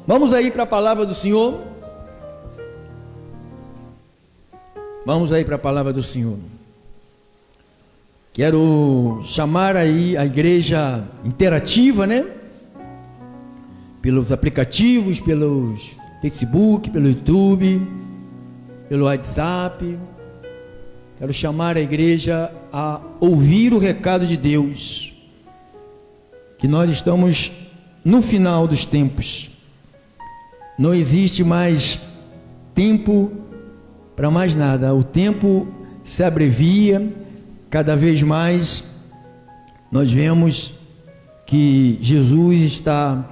Vamos aí para a palavra do Senhor. Vamos aí para a palavra do Senhor. Quero chamar aí a igreja interativa, né? Pelos aplicativos, pelos Facebook, pelo YouTube, pelo WhatsApp. Quero chamar a igreja a ouvir o recado de Deus, que nós estamos no final dos tempos. Não existe mais tempo para mais nada. O tempo se abrevia. Cada vez mais nós vemos que Jesus está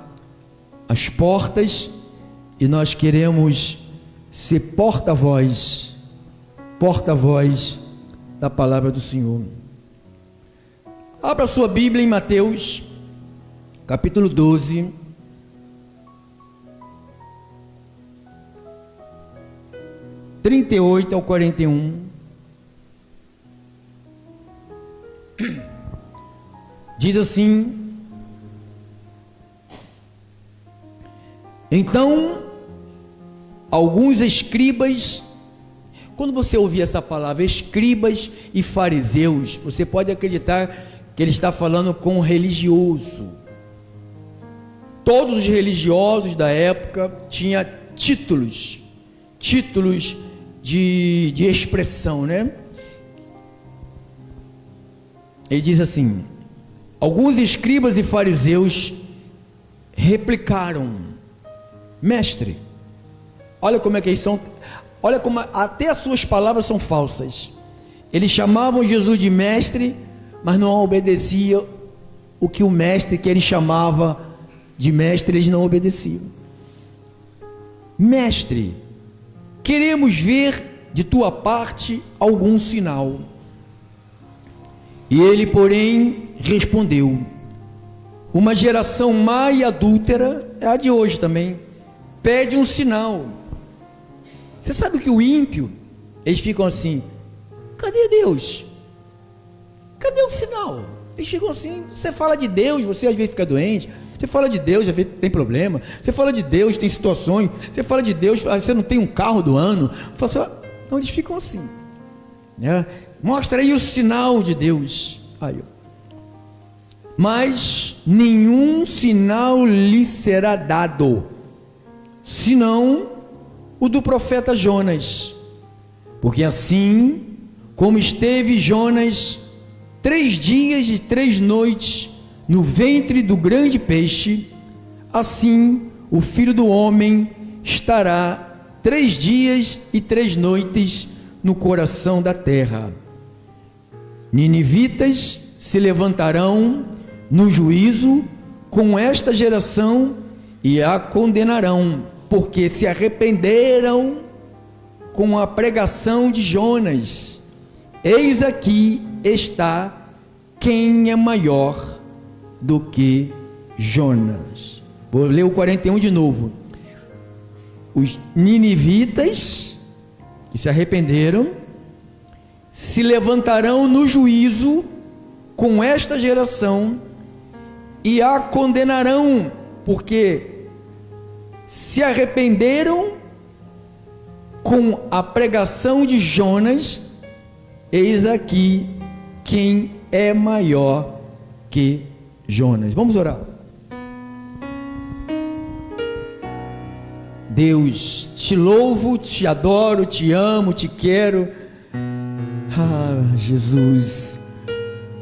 às portas e nós queremos ser porta-voz da palavra do Senhor. Abra sua Bíblia em Mateus, capítulo 12. (38 ao 41). Diz assim: então, alguns escribas, quando você ouvir essa palavra, escribas e fariseus, você pode acreditar que ele está falando com religioso. Todos os religiosos da época tinham títulos de expressão, né? Ele diz assim: alguns escribas e fariseus replicaram: mestre, olha como é que eles são, olha como até as suas palavras são falsas. Eles chamavam Jesus de mestre, mas não obedeciam o que o mestre que ele chamava de mestre, eles não obedeciam. Mestre, queremos ver de tua parte algum sinal. E ele, porém, respondeu: uma geração má e adúltera, é a de hoje também, pede um sinal. Você sabe que o ímpio, eles ficam assim: cadê Deus? Cadê o sinal? Eles ficam assim. Você fala de Deus, você às vezes fica doente. Você fala de Deus, às vezes tem problema. Você fala de Deus, tem situações. Você fala de Deus, você não tem um carro do ano. Então eles ficam assim, né? Mostra aí o sinal de Deus. Aí, mas nenhum sinal lhe será dado, senão o do profeta Jonas. Porque assim como esteve Jonas 3 dias e 3 noites no ventre do grande peixe, assim o Filho do Homem estará 3 dias e 3 noites no coração da terra. Ninivitas se levantarão no juízo com esta geração e a condenarão, porque se arrependeram com a pregação de Jonas. Eis aqui está quem é maior do que Jonas. Vou ler o 41 de novo. Os ninivitas que se arrependeram se levantarão no juízo com esta geração e a condenarão, porque se arrependeram com a pregação de Jonas. Eis aqui quem é maior que Jonas. Vamos orar. Deus, te louvo, te adoro, te amo, te quero. Ah, Jesus,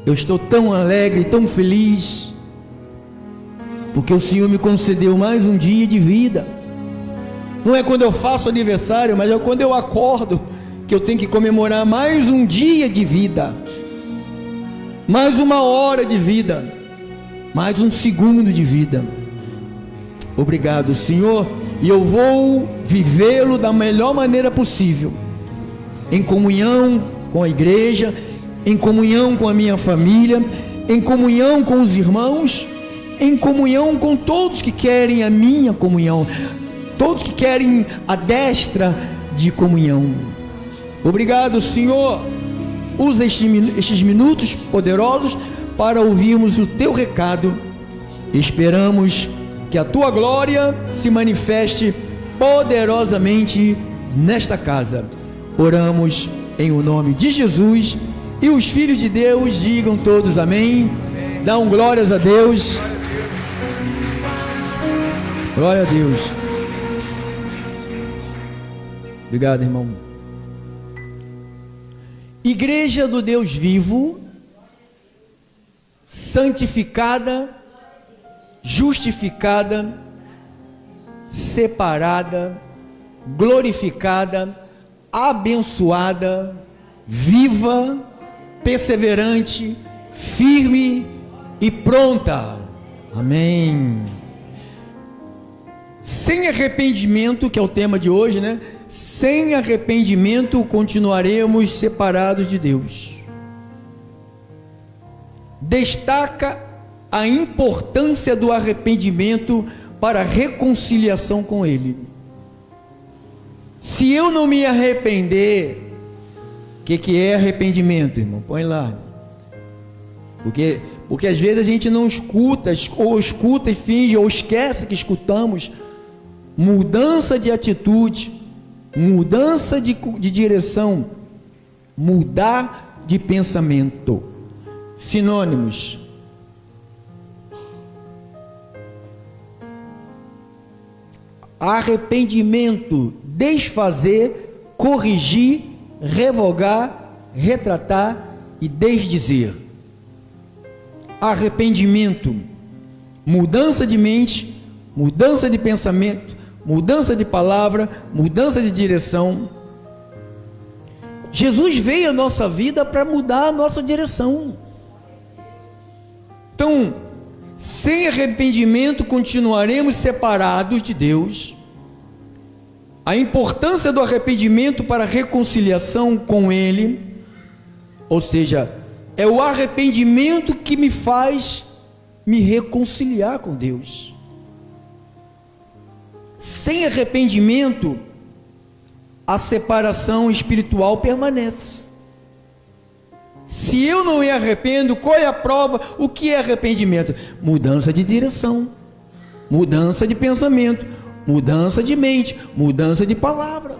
eu estou tão alegre, tão feliz, porque o Senhor me concedeu mais um dia de vida. Não é quando eu faço aniversário, mas é quando eu acordo, que eu tenho que comemorar mais um dia de vida, mais uma hora de vida, mais um segundo de vida. Obrigado, Senhor, e eu vou vivê-lo da melhor maneira possível, em comunhão com a igreja, em comunhão com a minha família, em comunhão com os irmãos, em comunhão com todos que querem a minha comunhão, todos que querem a destra de comunhão. Obrigado, Senhor. Usa estes minutos poderosos para ouvirmos o teu recado. Esperamos que a tua glória se manifeste poderosamente nesta casa. Oramos em o nome de Jesus, e os filhos de Deus digam todos amém. Dão glórias a Deus. Glória a Deus. Obrigado, irmão. Igreja do Deus vivo, santificada, justificada, separada, glorificada, abençoada, viva, perseverante, firme e pronta. Amém. Sem arrependimento, que é o tema de hoje, né? Sem arrependimento continuaremos separados de Deus. Destaca a importância do arrependimento para a reconciliação com Ele. Se eu não me arrepender, o que é arrependimento, irmão? Põe lá. Porque às vezes a gente não escuta, ou escuta e finge, ou esquece que escutamos. Mudança de atitude, mudança de direção, mudar de pensamento. Sinônimos: arrependimento, desfazer, corrigir, revogar, retratar e desdizer. Arrependimento, mudança de mente, mudança de pensamento, mudança de palavra, mudança de direção. Jesus veio à nossa vida para mudar a nossa direção. Então, sem arrependimento continuaremos separados de Deus. A importância do arrependimento para a reconciliação com Ele, ou seja, é o arrependimento que me faz me reconciliar com Deus. Sem arrependimento, a separação espiritual permanece. Se eu não me arrependo, qual é a prova? O que é arrependimento? Mudança de direção, mudança de pensamento, mudança de mente, mudança de palavra.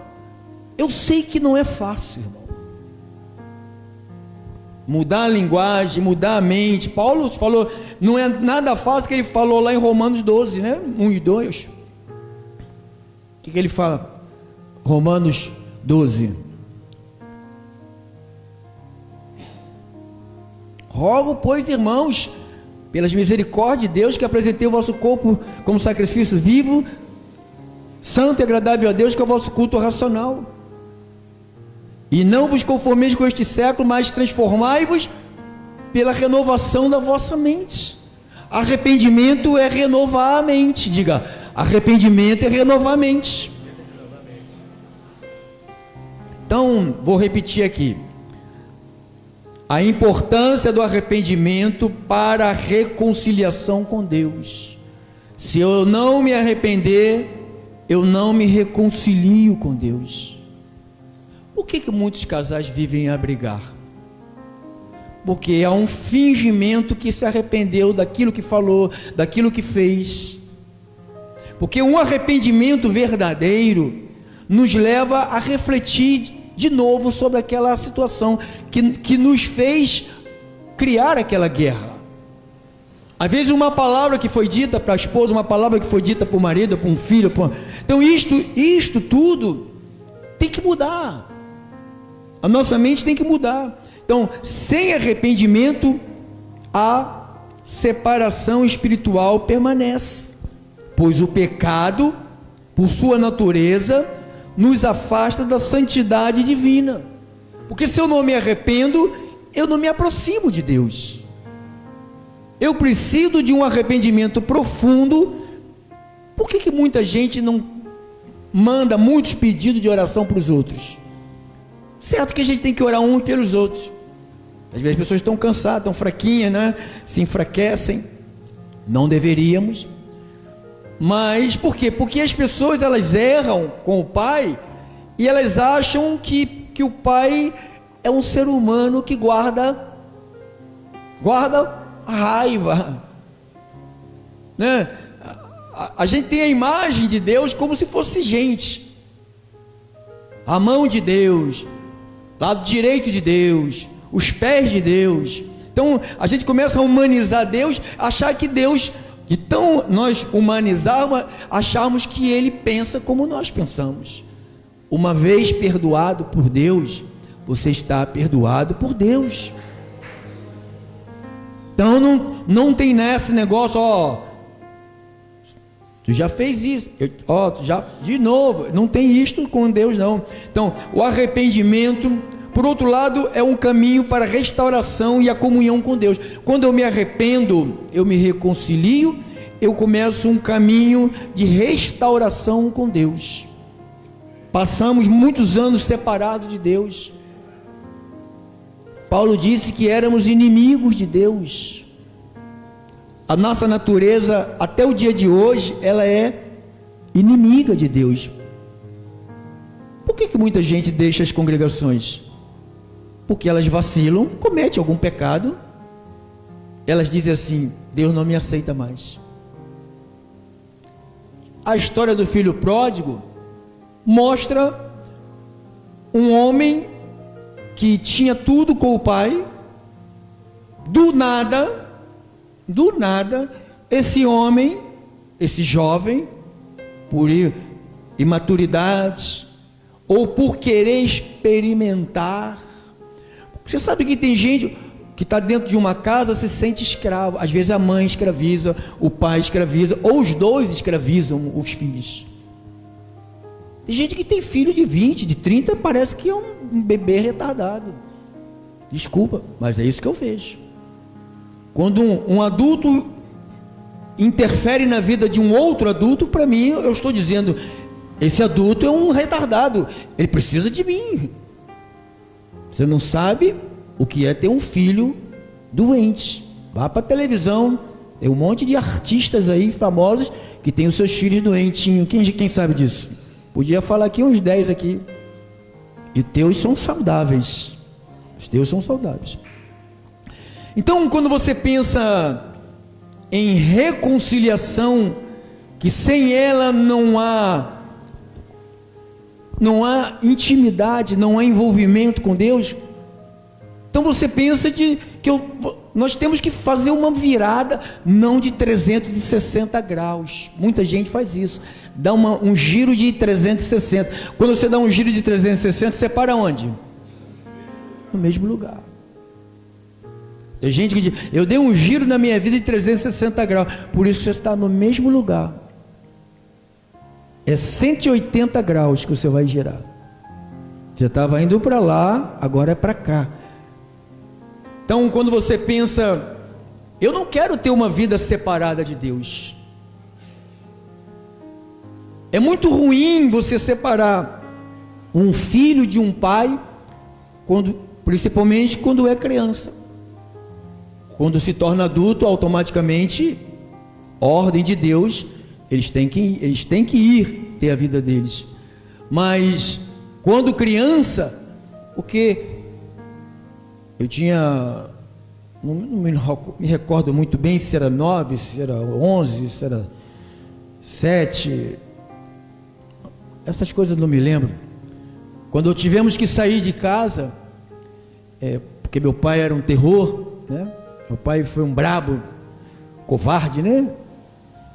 Eu sei que não é fácil, irmão. Mudar a linguagem, mudar a mente. Paulo falou, não é nada fácil, que ele falou lá em Romanos 12, né? 1 e 2. O que ele fala? Romanos 12. Rogo, pois, irmãos, pelas misericórdias de Deus, que apresentei o vosso corpo como sacrifício vivo, santo e agradável a Deus, que é o vosso culto racional. E não vos conformeis com este século, mas transformai-vos pela renovação da vossa mente. Arrependimento é renovar a mente. Diga, arrependimento é renovar a mente. Então, vou repetir aqui. A importância do arrependimento para a reconciliação com Deus. Se eu não me arrepender, eu não me reconcilio com Deus. Por que muitos casais vivem a brigar? Porque há um fingimento que se arrependeu daquilo que falou, daquilo que fez. Porque um arrependimento verdadeiro nos leva a refletir de novo sobre aquela situação que nos fez criar aquela guerra. Às vezes uma palavra que foi dita para a esposa, uma palavra que foi dita para o marido, para um filho, então isto tudo tem que mudar. A nossa mente tem que mudar. Então, sem arrependimento, a separação espiritual permanece, pois o pecado, por sua natureza, nos afasta da santidade divina. Porque se eu não me arrependo, eu não me aproximo de Deus. Eu preciso de um arrependimento profundo. Por que muita gente não manda muitos pedidos de oração para os outros? Certo que a gente tem que orar uns pelos outros. Às vezes as pessoas estão cansadas, estão fraquinhas, né? Se enfraquecem. Não deveríamos. Mas por quê? Porque as pessoas, elas erram com o pai e elas acham que o pai é um ser humano que guarda raiva, né? a gente tem a imagem de Deus como se fosse gente. A mão de Deus, lado direito de Deus, os pés de Deus. Então a gente começa a humanizar Deus, achar que Deus, de tão nós humanizarmos, acharmos que Ele pensa como nós pensamos. Uma vez perdoado por Deus, você está perdoado por Deus. Então não tem nesse negócio, tu já fez isso, tu já, de novo, não tem isto com Deus não. Então o arrependimento, por outro lado, é um caminho para a restauração e a comunhão com Deus. Quando eu me arrependo, eu me reconcilio, eu começo um caminho de restauração com Deus. Passamos muitos anos separados de Deus. Paulo disse que éramos inimigos de Deus. A nossa natureza, até o dia de hoje, ela é inimiga de Deus. Por que muita gente deixa as congregações? Porque elas vacilam, cometem algum pecado, elas dizem assim: Deus não me aceita mais. A história do filho pródigo mostra um homem que tinha tudo com o pai, do nada, esse homem, esse jovem, por imaturidade, ou por querer experimentar. Você sabe que tem gente que está dentro de uma casa, se sente escravo. Às vezes a mãe escraviza, o pai escraviza, ou os dois escravizam os filhos. Tem gente que tem filho de 20, de 30, parece que é um bebê retardado. Desculpa, mas é isso que eu vejo. Quando um adulto interfere na vida de um outro adulto, para mim, eu estou dizendo, esse adulto é um retardado, ele precisa de mim. Você não sabe o que é ter um filho doente. Vá para a televisão, tem um monte de artistas aí famosos que tem os seus filhos doentinhos. Quem sabe disso? Podia falar aqui uns 10 aqui. E teus são saudáveis. Os teus são saudáveis. Então, quando você pensa em reconciliação, que sem ela não há intimidade, não há envolvimento com Deus, então você pensa nós temos que fazer uma virada, não de 360 graus. Muita gente faz isso, dá um giro de 360. Quando você dá um giro de 360, você para onde? No mesmo lugar. Tem gente que diz: eu dei um giro na minha vida de 360 graus, por isso que você está no mesmo lugar. É 180 graus que você vai girar. Você estava indo para lá, agora é para cá. Então, quando você pensa, eu não quero ter uma vida separada de Deus. É muito ruim você separar um filho de um pai, principalmente quando é criança. Quando se torna adulto, automaticamente, ordem de Deus, eles têm que ir ter a vida deles. Mas quando criança, porque eu tinha, não me recordo muito bem se era 9, se era 11, se era 7, essas coisas eu não me lembro. Quando tivemos que sair de casa, porque meu pai era um terror, né? Meu pai foi um brabo, covarde, né?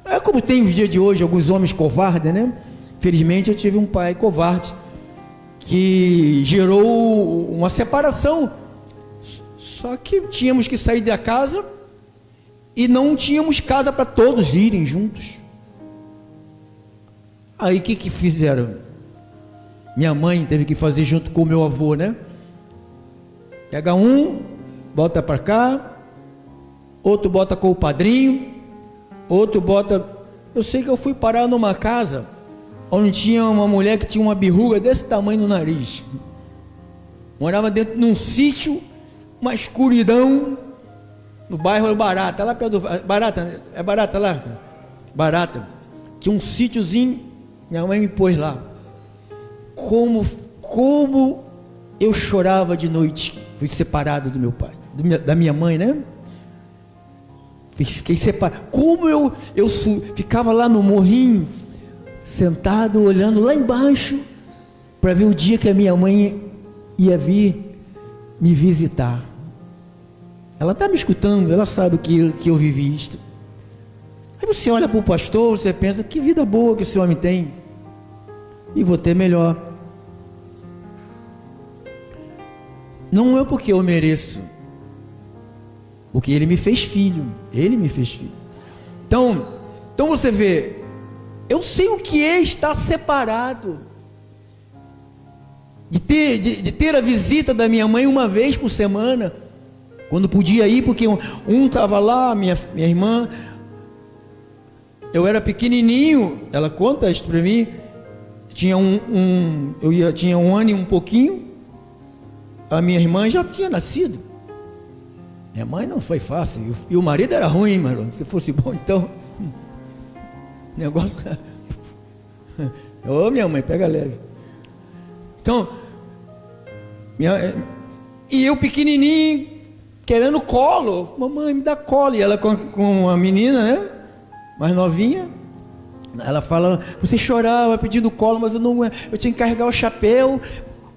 É como tem os dias de hoje, alguns homens covardes, né? Felizmente eu tive um pai covarde, que gerou uma separação. Só que tínhamos que sair da casa e não tínhamos casa para todos irem juntos. Aí o que fizeram? Minha mãe teve que fazer junto com o meu avô, né? Pega um, bota para cá, outro bota com o padrinho, outro bota... Eu sei que eu fui parar numa casa onde tinha uma mulher que tinha uma berruga desse tamanho no nariz. Morava dentro de um sítio, uma escuridão, no bairro Barata, lá perto do... Barata, é Barata lá? Barata. Tinha um sítiozinho, minha mãe me pôs lá. Como eu chorava de noite, fui separado do meu pai, da minha mãe, né? Fiquei separado. Como eu ficava lá no morrinho, sentado, olhando lá embaixo, para ver o dia que a minha mãe ia vir me visitar. Ela está me escutando, ela sabe que eu vivi isto. Aí você olha para o pastor, você pensa, que vida boa que esse homem tem, e vou ter melhor. Não é porque eu mereço, porque ele me fez filho, Então você vê, eu sei o que é estar separado, de ter a visita da minha mãe uma vez por semana, quando podia ir, porque um estava lá, minha irmã, eu era pequenininho, ela conta isso para mim, tinha tinha 1 ano e um pouquinho, a minha irmã já tinha nascido. Minha mãe não foi fácil, e o marido era ruim, mas se fosse bom, então, negócio, ô minha mãe, pega leve. Então, e eu pequenininho, querendo colo, mamãe me dá colo, e ela com a menina, né, mais novinha, ela fala, você chorava pedindo colo, mas eu tinha que carregar o chapéu,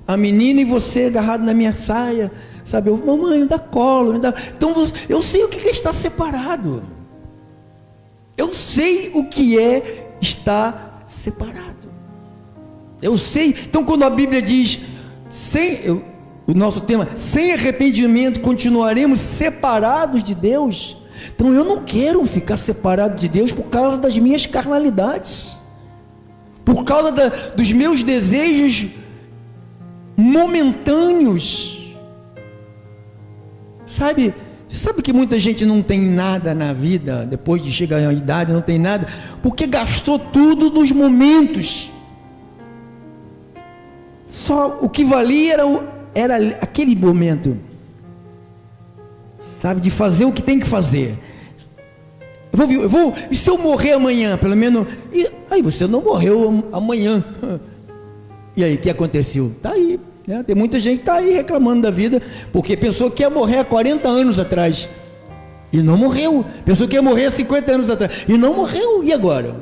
a menina e você agarrado na minha saia, sabe, mamãe me dá colo, me dá. Então eu sei o que é estar separado, eu sei o que é estar separado, eu sei. Então quando a Bíblia diz, o nosso tema, sem arrependimento continuaremos separados de Deus. Então eu não quero ficar separado de Deus por causa das minhas carnalidades, por causa dos meus desejos momentâneos. Sabe que muita gente não tem nada na vida, depois de chegar à idade não tem nada, porque gastou tudo nos momentos. Só o que valia era aquele momento, sabe, de fazer o que tem que fazer. E se eu morrer amanhã, pelo menos, aí você não morreu amanhã, e aí o que aconteceu? Está aí, né? Tem muita gente que está aí reclamando da vida, porque pensou que ia morrer há 40 anos atrás, e não morreu. Pensou que ia morrer há 50 anos atrás, e não morreu, e agora?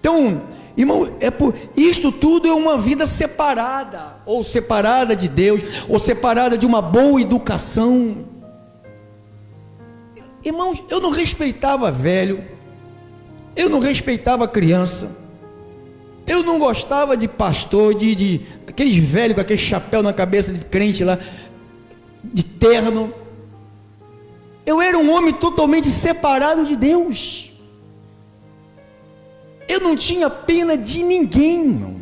Então, irmão, isto tudo é uma vida separada, ou separada de Deus, ou separada de uma boa educação. Irmãos, eu não respeitava velho, eu não respeitava criança, eu não gostava de pastor, de aqueles velhos com aquele chapéu na cabeça de crente lá, de terno. Eu era um homem totalmente separado de Deus. Eu não tinha pena de ninguém, irmão.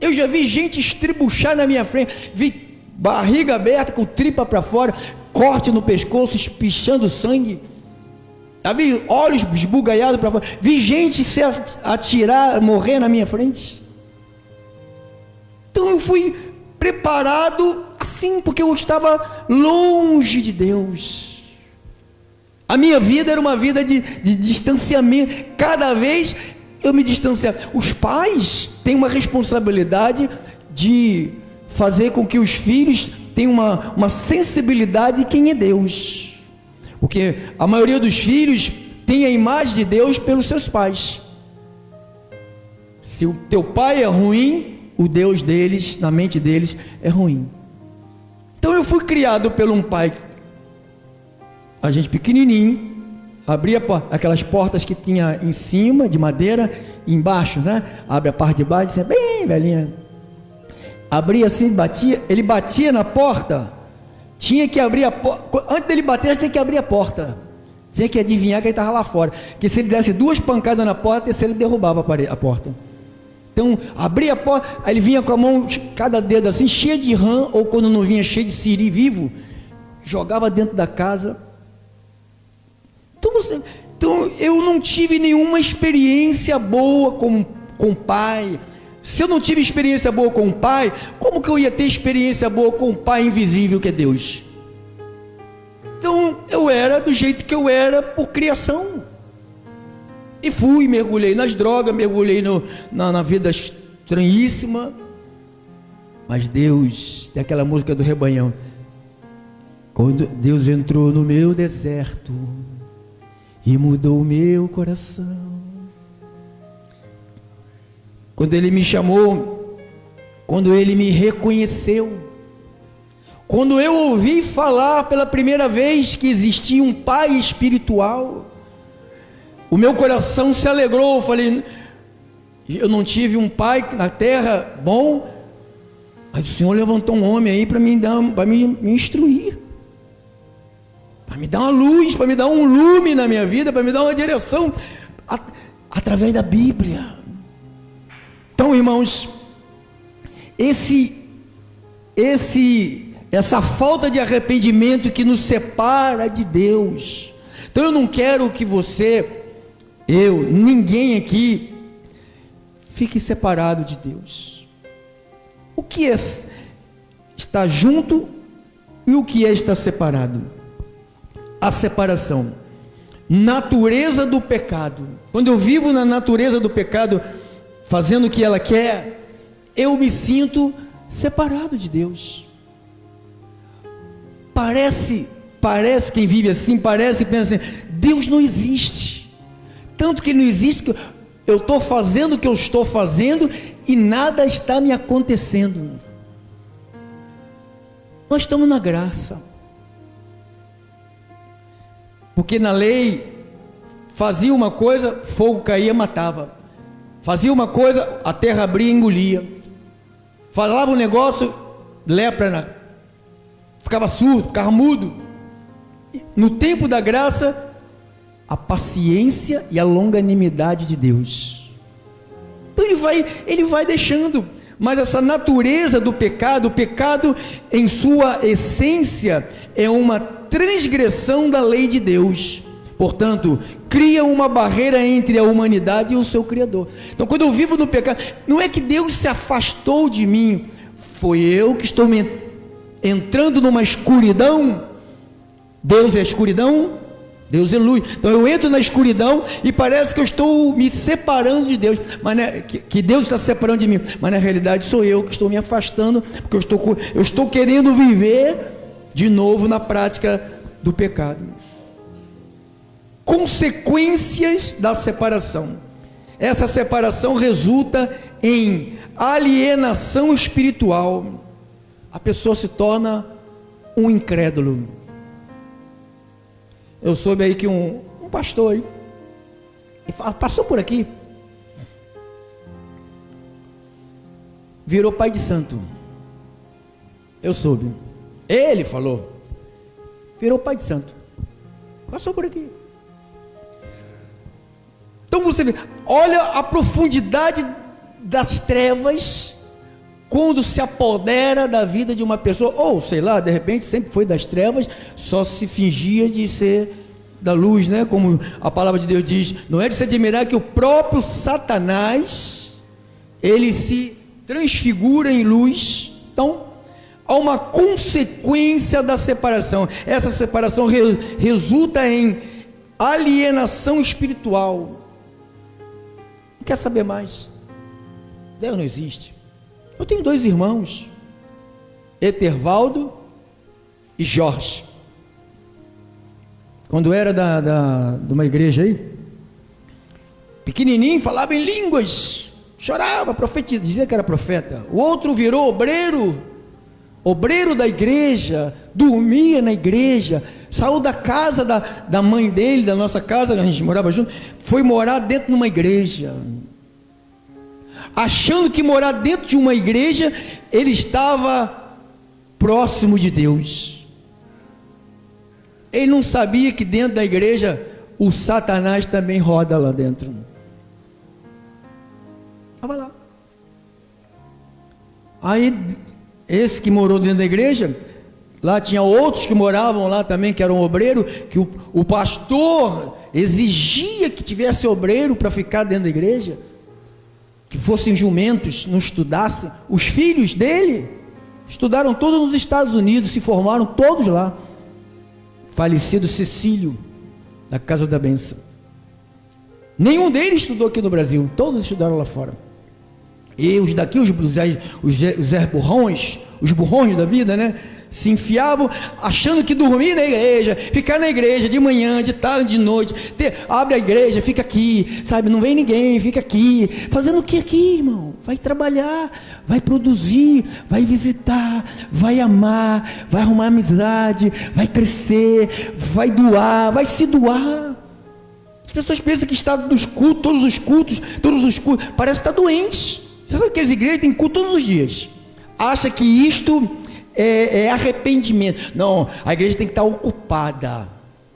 Eu já vi gente estribuchar na minha frente, vi barriga aberta com tripa para fora, corte no pescoço, espichando sangue, vi olhos esbugalhados para fora, vi gente se atirar, morrer na minha frente. Então eu fui preparado assim, porque eu estava longe de Deus. A minha vida era uma vida de distanciamento. Cada vez eu me distanciava. Os pais têm uma responsabilidade de fazer com que os filhos tenham uma sensibilidade de quem é Deus, porque a maioria dos filhos tem a imagem de Deus pelos seus pais. Se o teu pai é ruim, o Deus deles, na mente deles, é ruim. Então eu fui criado por um pai, a gente pequenininho, abria aquelas portas que tinha em cima, de madeira, e embaixo, né? Abre a parte de baixo, dizia, bem velhinha, abria assim, ele batia na porta, tinha que abrir a porta, antes dele bater, tinha que abrir a porta, tinha que adivinhar que ele estava lá fora, que se ele desse 2 pancadas na porta, a terceira ele derrubava a porta. Então, abria a porta, aí ele vinha com a mão, cada dedo assim, cheia de rã, ou quando não vinha cheio de siri vivo, jogava dentro da casa. Então eu não tive nenhuma experiência boa com o pai. Se eu não tive experiência boa com o pai, como que eu ia ter experiência boa com o pai invisível que é Deus? Então eu era do jeito que eu era por criação, e mergulhei nas drogas, mergulhei na vida estranhíssima. Mas Deus, tem aquela música do Rebanhão, Quando Deus entrou no meu deserto e mudou o meu coração. Quando Ele me chamou, quando Ele me reconheceu, quando eu ouvi falar pela primeira vez que existia um Pai espiritual, o meu coração se alegrou. Eu falei, eu não tive um pai na terra bom, mas o Senhor levantou um homem aí para me instruir, para me dar uma luz, para me dar um lume na minha vida, para me dar uma direção através da Bíblia. Então, irmãos, essa falta de arrependimento que nos separa de Deus. Então eu não quero que você, ninguém aqui fique separado de Deus. O que é estar junto e o que é estar separado? A separação, natureza do pecado. Quando eu vivo na natureza do pecado, fazendo o que ela quer, eu me sinto separado de Deus. Parece quem vive assim, parece e pensa assim, Deus não existe. Tanto que não existe que eu estou fazendo o que eu estou fazendo e nada está me acontecendo. Nós estamos na graça. Porque na lei, fazia uma coisa, fogo caía, matava. Fazia uma coisa, a terra abria e engolia. Falava um negócio, lepra, ficava surdo, ficava mudo. No tempo da graça, a paciência e a longanimidade de Deus. Então ele vai deixando, mas essa natureza do pecado, o pecado em sua essência é uma transgressão da lei de Deus. Portanto, cria uma barreira entre a humanidade e o seu Criador. Então, quando eu vivo no pecado, não é que Deus se afastou de mim, foi eu que estou entrando numa escuridão. Deus é escuridão, Deus é luz. Então eu entro na escuridão e parece que eu estou me separando de Deus, mas que Deus está se separando de mim, mas na realidade sou eu que estou me afastando, porque eu estou querendo viver de novo na prática do pecado. Consequências da separação. Essa separação resulta em alienação espiritual. A pessoa se torna um incrédulo. Eu soube aí que um pastor aí passou por aqui, virou pai de santo. Eu soube. Ele falou, virou pai de santo, passou por aqui. Então você vê, olha a profundidade das trevas quando se apodera da vida de uma pessoa, ou sei lá, de repente sempre foi das trevas, só se fingia de ser da luz, né? Como a palavra de Deus diz, não é de se admirar que o próprio Satanás, ele se transfigura em luz. Então, há uma consequência da separação. Essa separação resulta em alienação espiritual. Não quer saber mais? Deus não existe. Eu tenho 2 irmãos, Etervaldo e Jorge. Quando era de uma igreja aí, pequenininho, falava em línguas, chorava, profetizava, dizia que era profeta. O outro virou obreiro da igreja, dormia na igreja, saiu da casa da mãe dele, da nossa casa, a gente morava junto, foi morar dentro de uma igreja, achando que morar dentro de uma igreja, ele estava próximo de Deus. Ele não sabia que dentro da igreja, o Satanás também roda lá dentro. Estava lá. Aí, esse que morou dentro da igreja, lá tinha outros que moravam lá também, que eram obreiros, que o pastor exigia que tivesse obreiro para ficar dentro da igreja, que fossem jumentos, não estudassem. Os filhos dele estudaram todos nos Estados Unidos, se formaram todos lá. Falecido Cecílio, da Casa da Bênção. Nenhum deles estudou aqui no Brasil, todos estudaram lá fora. E os daqui, os Zé Burrões, os burrões da vida, né? se enfiavam achando que dormir na igreja, ficar na igreja de manhã, de tarde, de noite, abre a igreja, fica aqui, sabe, não vem ninguém, fica aqui, fazendo o que aqui, irmão? Vai trabalhar, vai produzir, vai visitar, vai amar, vai arrumar amizade, vai crescer, vai doar, vai se doar. As pessoas pensam que está nos cultos, todos os cultos, parece que está doente. Você sabe que as igrejas têm culto todos os dias, acha que isto é arrependimento. Não, a igreja tem que estar ocupada.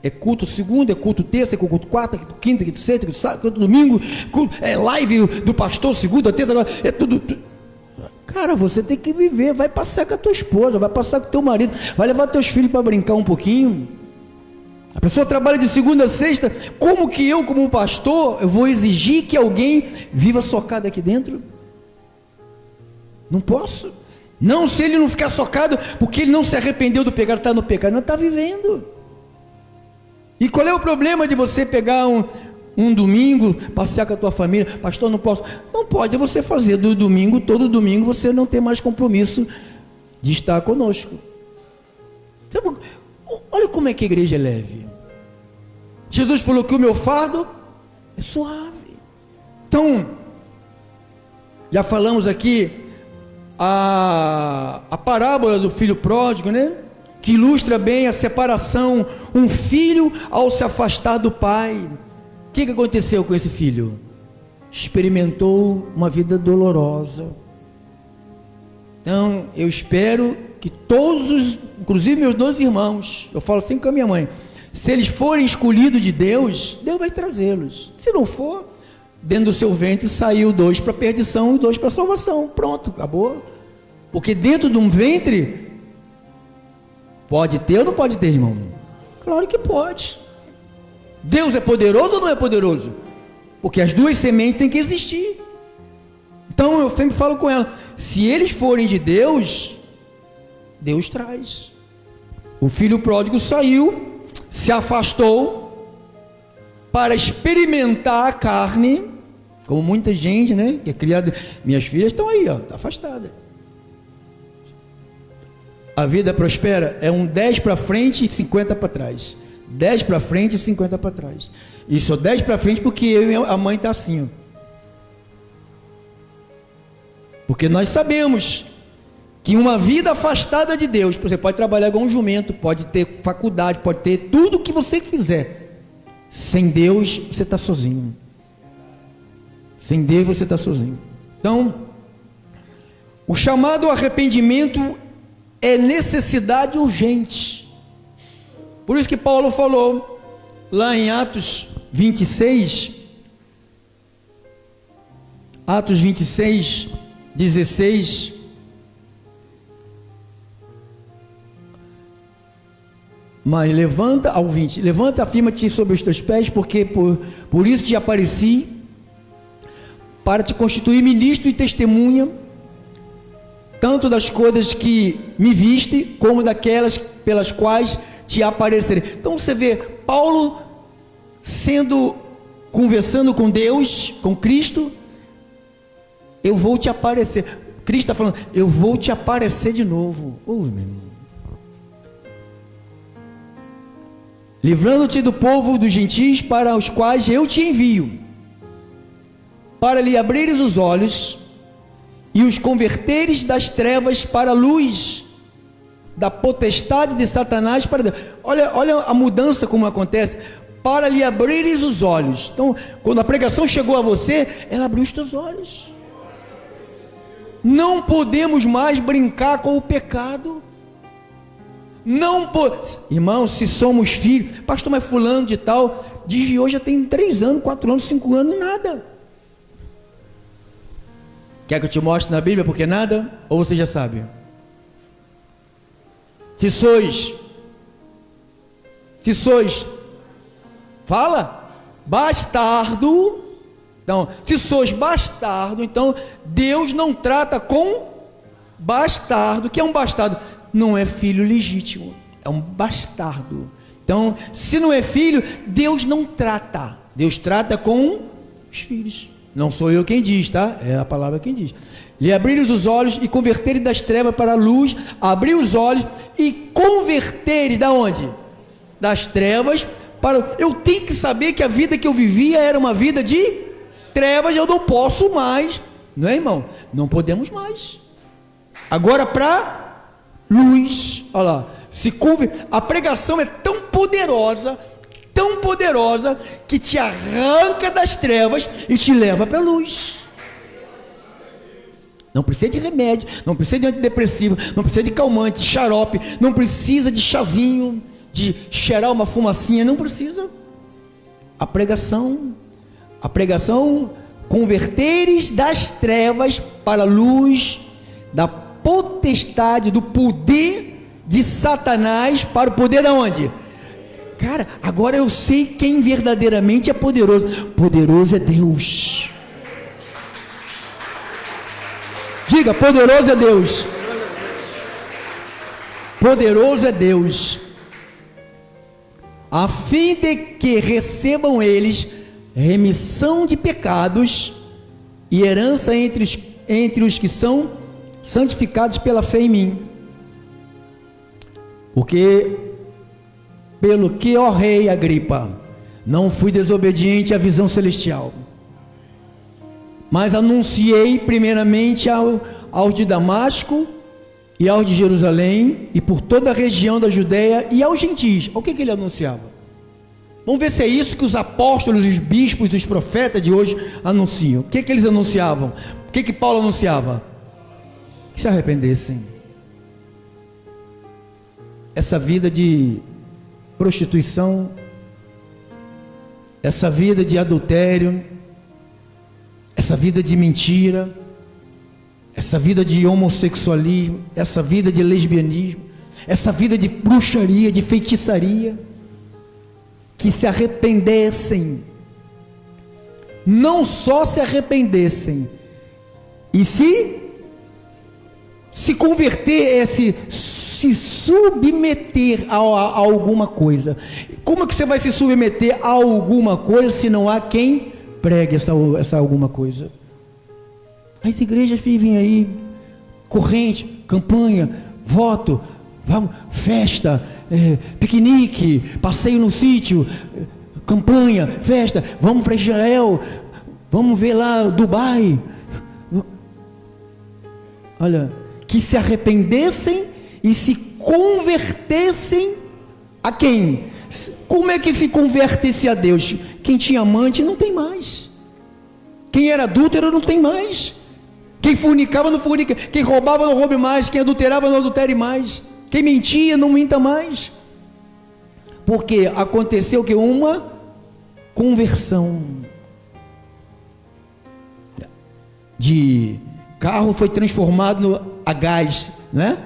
É culto segunda, é culto terça, é culto quarta, é culto quinta, é culto sexta, é culto sábado, é culto domingo, é live do pastor segunda, terça, é tudo. Cara, você tem que viver. Vai passear com a tua esposa, vai passear com o teu marido, vai levar teus filhos para brincar um pouquinho. A pessoa trabalha de segunda a sexta. Como que eu, como um pastor, eu vou exigir que alguém viva socado aqui dentro? Não posso. Não, se ele não ficar socado, porque ele não se arrependeu do pecado, está no pecado, não está vivendo. E qual é o problema de você pegar um domingo, passear com a tua família? Pastor, não posso. Não pode você fazer do domingo, todo domingo você não tem mais compromisso de estar conosco. Olha como é que a igreja é leve. Jesus falou que o meu fardo é suave. Então, já falamos aqui a parábola do filho pródigo, né? Que ilustra bem a separação, um filho ao se afastar do pai. O que aconteceu com esse filho? Experimentou uma vida dolorosa. Então, eu espero que todos, inclusive meus 2 irmãos, eu falo sempre com a minha mãe, se eles forem escolhidos de Deus, Deus vai trazê-los. Se não for, dentro do seu ventre saiu 2 para perdição e 2 para salvação. Pronto, acabou. Porque dentro de um ventre pode ter ou não pode ter, irmão? Claro que pode. Deus é poderoso ou não é poderoso? Porque as 2 sementes têm que existir. Então eu sempre falo com ela, se eles forem de Deus, Deus traz. O filho pródigo saiu, se afastou para experimentar a carne, como muita gente, né, que é criada. Minhas filhas estão aí, ó, afastadas. A vida prospera é um 10 para frente e 50 para trás. 10 para frente e 50 para trás. E só 10 para frente porque eu e a mãe está assim, ó. Porque nós sabemos que uma vida afastada de Deus, você pode trabalhar igual um jumento, pode ter faculdade, pode ter tudo o que você quiser. Sem Deus, você está sozinho. Sem Deus, você está sozinho. Então, o chamado arrependimento é necessidade urgente. Por isso que Paulo falou, lá em Atos 26, 16, mas levanta, ao 20, levanta, afirma-te sobre os teus pés, porque por isso te apareci, para te constituir ministro e testemunha, tanto das coisas que me viste, como daquelas pelas quais te aparecerei. Então você vê Paulo conversando com Deus, com Cristo. Eu vou te aparecer. Cristo está falando, eu vou te aparecer de novo. Meu irmão. Livrando-te do povo dos gentios, para os quais eu te envio, para lhe abrires os olhos e os converteres das trevas para a luz, da potestade de Satanás para Deus. Olha a mudança como acontece. Para lhe abrires os olhos. Então, quando a pregação chegou a você, ela abriu os teus olhos. Não podemos mais brincar com o pecado. Irmão, se somos filhos, pastor, mas fulano de tal desviou já tem 3 anos, 4 anos, 5 anos, nada. Quer que eu te mostre na Bíblia porque nada? Ou você já sabe? Se sois, fala, bastardo. Então, se sois bastardo, então Deus não trata com bastardo. O que é um bastardo? Não é filho legítimo, é um bastardo. Então, se não é filho, Deus não trata. Deus trata com os filhos. Não sou eu quem diz, tá? É a palavra quem diz. Lhe abriram os olhos e converterem das trevas para a luz, abrir os olhos e converterem da onde? Das trevas para... Eu tenho que saber que a vida que eu vivia era uma vida de trevas, eu não posso mais, não é, irmão? Não podemos mais. Agora para luz, olha lá, a pregação é tão poderosa, que te arranca das trevas e te leva para a luz. Não precisa de remédio, não precisa de antidepressivo, não precisa de calmante, de xarope, não precisa de chazinho, de cheirar uma fumacinha, não precisa. A pregação, converteres das trevas para a luz, da potestade, do poder de Satanás para o poder da onde? Cara, agora eu sei quem verdadeiramente é poderoso. Poderoso é Deus. Diga, poderoso é Deus. Poderoso é Deus. A fim de que recebam eles remissão de pecados e herança entre os que são santificados pela fé em mim. Porque, pelo que, ó rei Agripa, não fui desobediente à visão celestial, mas anunciei primeiramente aos de Damasco e aos de Jerusalém e por toda a região da Judéia e aos gentis. O que ele anunciava? Vamos ver se é isso que os apóstolos, os bispos, os profetas de hoje anunciam. O que eles anunciavam? O que Paulo anunciava? Que se arrependessem. Essa vida de prostituição, essa vida de adultério, essa vida de mentira, essa vida de homossexualismo, essa vida de lesbianismo, essa vida de bruxaria, de feitiçaria, que se arrependessem, não só se arrependessem, e se converter, se submeter a alguma coisa. Como é que você vai se submeter a alguma coisa se não há quem pregue essa alguma coisa? As igrejas vivem aí, corrente, campanha, voto, vamos, festa, piquenique, passeio no sítio, campanha, festa, vamos para Israel, vamos ver lá Dubai. Olha, que se arrependessem e se convertessem a quem? Como é que se converte-se a Deus? Quem tinha amante não tem mais, quem era adúltero não tem mais, quem fornicava não fornica, quem roubava não roube mais, quem adulterava não adultere mais, quem mentia não minta mais, porque aconteceu que uma conversão. De carro foi transformado a gás, né?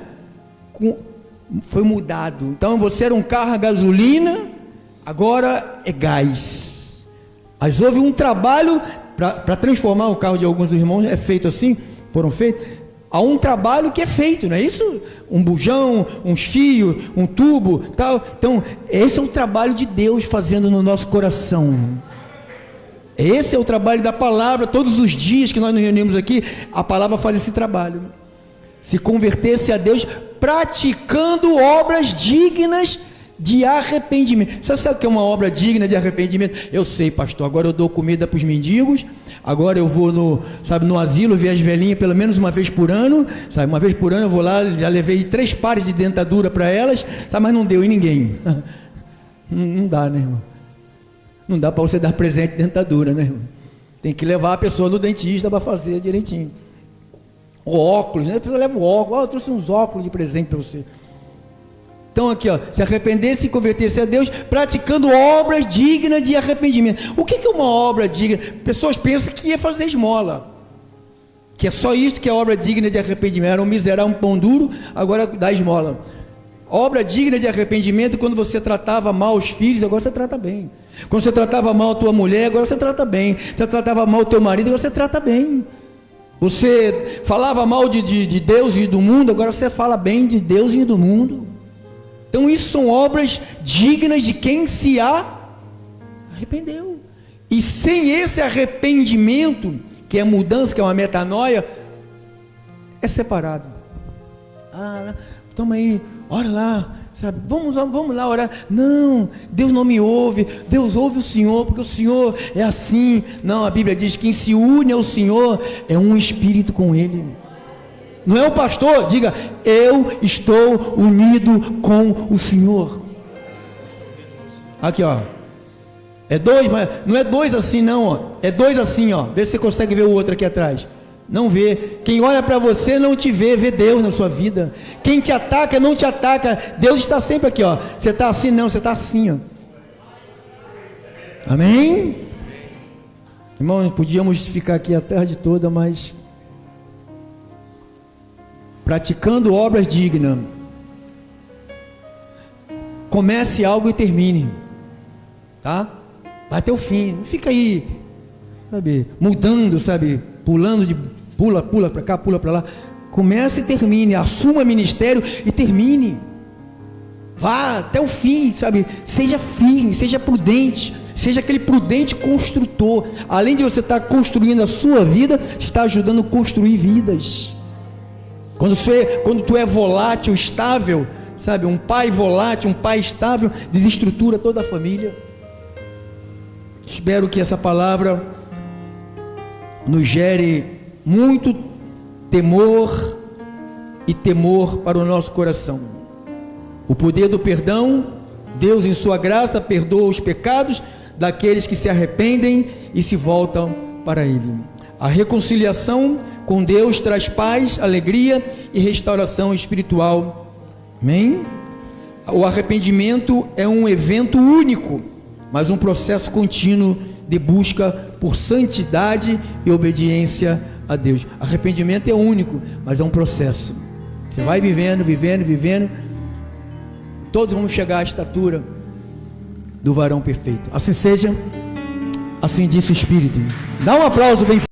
Foi mudado. Então você era um carro a gasolina, agora é gás. Mas houve um trabalho para transformar o carro de alguns dos irmãos, é feito assim, foram feitos. Há um trabalho que é feito, não é isso? Um bujão, uns fios, um tubo, tal. Então, esse é o trabalho de Deus fazendo no nosso coração. Esse é o trabalho da palavra. Todos os dias que nós nos reunimos aqui, a palavra faz esse trabalho. Se converter-se a Deus, praticando obras dignas de arrependimento. Você sabe o que é uma obra digna de arrependimento? Eu sei, pastor, agora eu dou comida para os mendigos, agora eu vou no asilo ver as velhinhas pelo menos uma vez por ano, sabe? Uma vez por ano eu vou lá, já levei 3 pares de dentadura para elas, sabe? Mas não deu em ninguém. Não dá, né, irmão? Não dá para você dar presente de dentadura, né, irmão? Tem que levar a pessoa no dentista para fazer direitinho. O óculos, né? A pessoa leva o óculos, eu trouxe uns óculos de presente para você. Então aqui, ó, se arrepender-se e converter-se a Deus, praticando obras dignas de arrependimento. O que é uma obra digna? Pessoas pensam que é fazer esmola, que é só isso que é obra digna de arrependimento. Era um miserável, um pão duro, agora dá esmola. Obra digna de arrependimento, quando você tratava mal os filhos, agora você trata bem. Quando você tratava mal a tua mulher, agora você trata bem. Você tratava mal o teu marido, agora você trata bem. Você falava mal de Deus e do mundo, agora você fala bem de Deus e do mundo. Então isso são obras dignas de quem se arrependeu E sem esse arrependimento, que é mudança, que é uma metanoia, é separado. Toma aí, ora lá, sabe? Vamos lá orar. Não, Deus não me ouve. Deus ouve o Senhor, porque o Senhor é assim. Não, a Bíblia diz que quem se une ao Senhor é um espírito com Ele. Não é o pastor, diga, eu estou unido com o Senhor. Aqui, ó. É dois, mas não é dois assim não, ó. É dois assim, ó. Vê se você consegue ver o outro aqui atrás. Não vê. Quem olha para você não te vê, vê Deus na sua vida. Quem te ataca não te ataca. Deus está sempre aqui, ó. Você está assim não, você está assim, ó. Amém? Irmãos, podíamos ficar aqui a tarde toda, mas praticando obras dignas. Comece algo e termine. Tá? Vai até o fim. Não fica aí, sabe, mudando, sabe, pula para cá, pula para lá. Comece e termine. Assuma ministério e termine. Vá até o fim, sabe? Seja firme, seja prudente. Seja aquele prudente construtor. Além de você estar construindo a sua vida, você está ajudando a construir vidas. Quando tu é volátil, estável, sabe? Um pai volátil, um pai estável, desestrutura toda a família. Espero que essa palavra nos gere muito temor e temor para o nosso coração. O poder do perdão, Deus em sua graça perdoa os pecados daqueles que se arrependem e se voltam para Ele. A reconciliação com Deus traz paz, alegria e restauração espiritual. Amém? O arrependimento é um evento único, mas um processo contínuo de busca por santidade e obediência a Deus. Arrependimento é único, mas é um processo. Você vai vivendo, todos vamos chegar à estatura do varão perfeito. Assim seja, assim disse o Espírito. Dá um aplauso bem